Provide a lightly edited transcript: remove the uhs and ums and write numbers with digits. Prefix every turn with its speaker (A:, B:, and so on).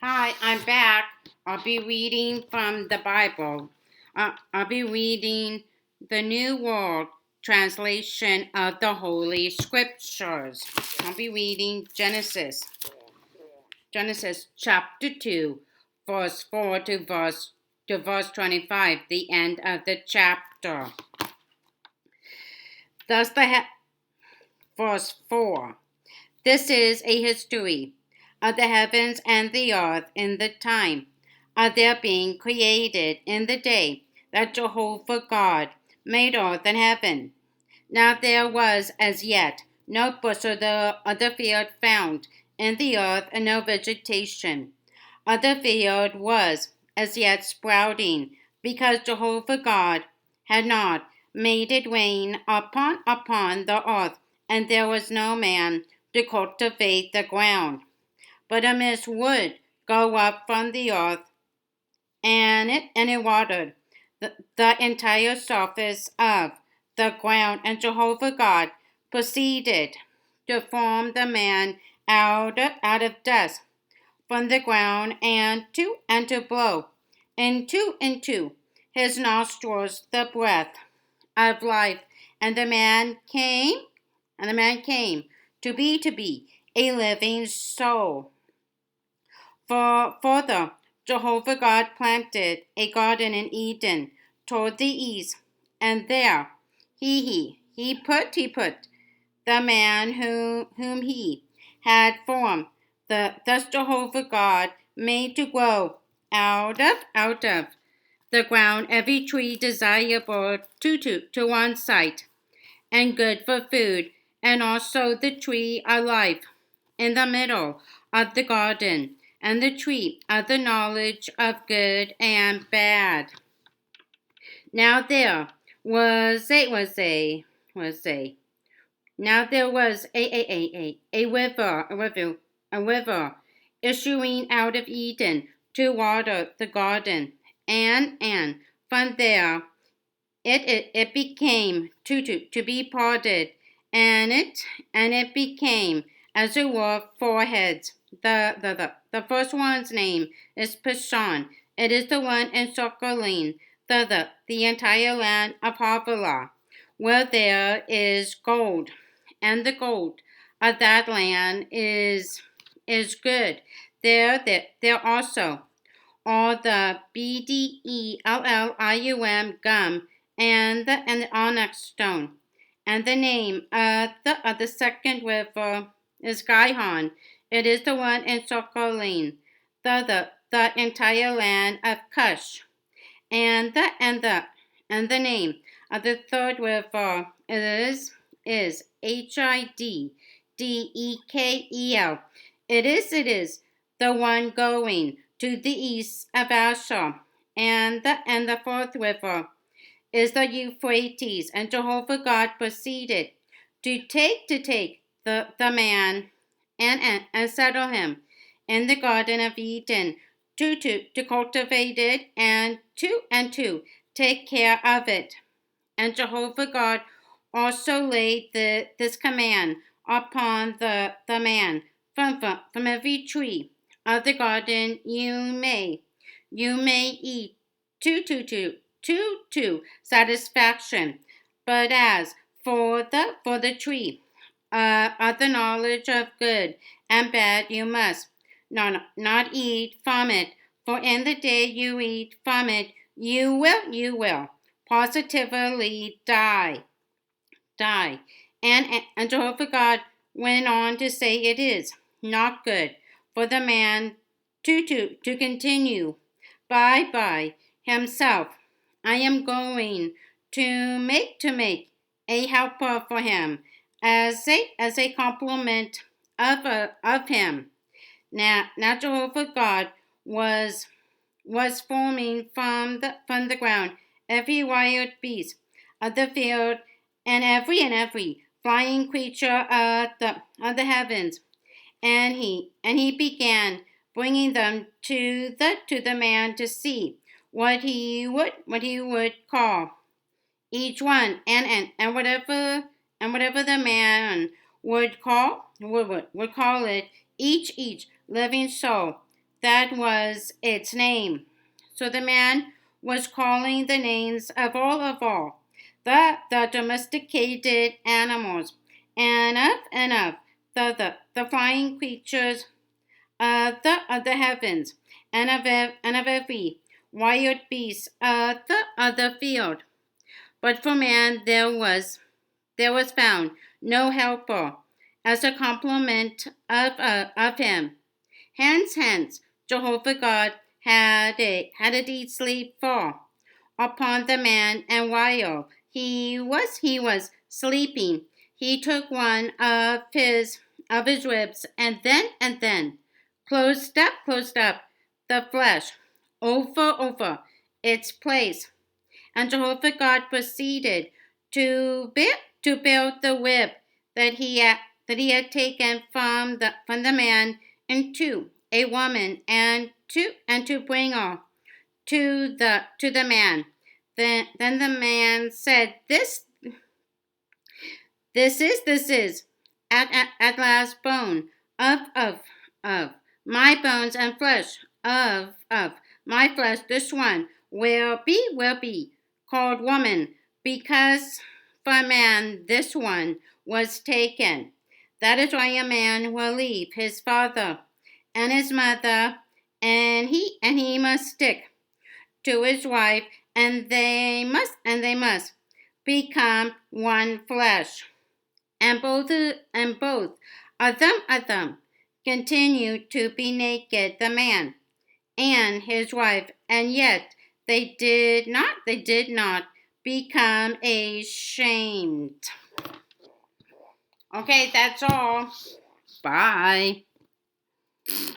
A: Hi, I'm back. I'll be reading from the Bible. I'll be reading the New World Translation of the Holy Scriptures. I'll be reading Genesis chapter 2, verse 4 to verse 25, the end of the chapter. Thus verse 4. This is a history of the heavens and the earth in the time of their being created in the day that Jehovah God made earth and heaven. Now there was as yet no bush of the field found in the earth, and no vegetation of the field was as yet sprouting, because Jehovah God had not made it rain upon the earth, and there was no man to cultivate the ground. But a mist would go up from the earth, and it watered the entire surface of the ground. And Jehovah God proceeded to form the man out of dust from the ground, and to blow into his nostrils the breath of life, and the man came to be a living soul. For further, Jehovah God planted a garden in Eden toward the east, and there he put the man whom he had formed. Thus Jehovah God made to grow out of the ground every tree desirable to one's sight, and good for food, and also the tree of life in the middle of the garden, and the tree of the knowledge of good and bad. Now there was a now there was a river issuing out of Eden to water the garden, and from there it became to be parted, and it became as it were four heads. The first one's name is Pishon. It is the one encircling the entire land of Havilah, where there is gold, and the gold of that land is good. There also are the bdellium gum, and the onyx stone. And the name of the second river is Gihon. It is the one encircling the entire land of Cush. And the name of the third river is Hiddekel. It is the one going to the east of Asher. And the fourth river is the Euphrates. And Jehovah God proceeded to take the man, and settle him in the Garden of Eden, to cultivate it, and to take care of it. And Jehovah God also laid this command upon the man: from every tree of the garden you may eat to satisfaction. But as for the tree of the knowledge of good and bad, you must not eat from it, for in the day you eat from it, you will positively die. And Jehovah God went on to say, it is not good for the man to continue by himself. I am going to make a helper for him, as a complement of him. Now Jehovah God was forming from the ground every wild beast of the field, and every flying creature of the heavens, and he began bringing them to the man to see what he would call each one, and whatever the man would call it, each living soul That was its name. So the man was calling the names of all, the domesticated animals, and of the flying creatures of the heavens, and of every wild beast of the field. But for man there was found no helper as a complement of him. Hence, Jehovah God had a deep sleep fall upon the man, and while he was sleeping, he took one of his ribs, and then closed up the flesh over its place. And Jehovah God proceeded to build the rib that he had taken from the man into a woman, and to bring her to the man. Then the man said, This is at last bone of my bones, and flesh of my flesh. This one will be called woman, because from man this one was taken. That is why a man will leave his father and his mother, and he must stick to his wife, and they must become one flesh. And both of them continue to be naked, the man and his wife, and yet they did not become ashamed. Okay, that's all. Bye.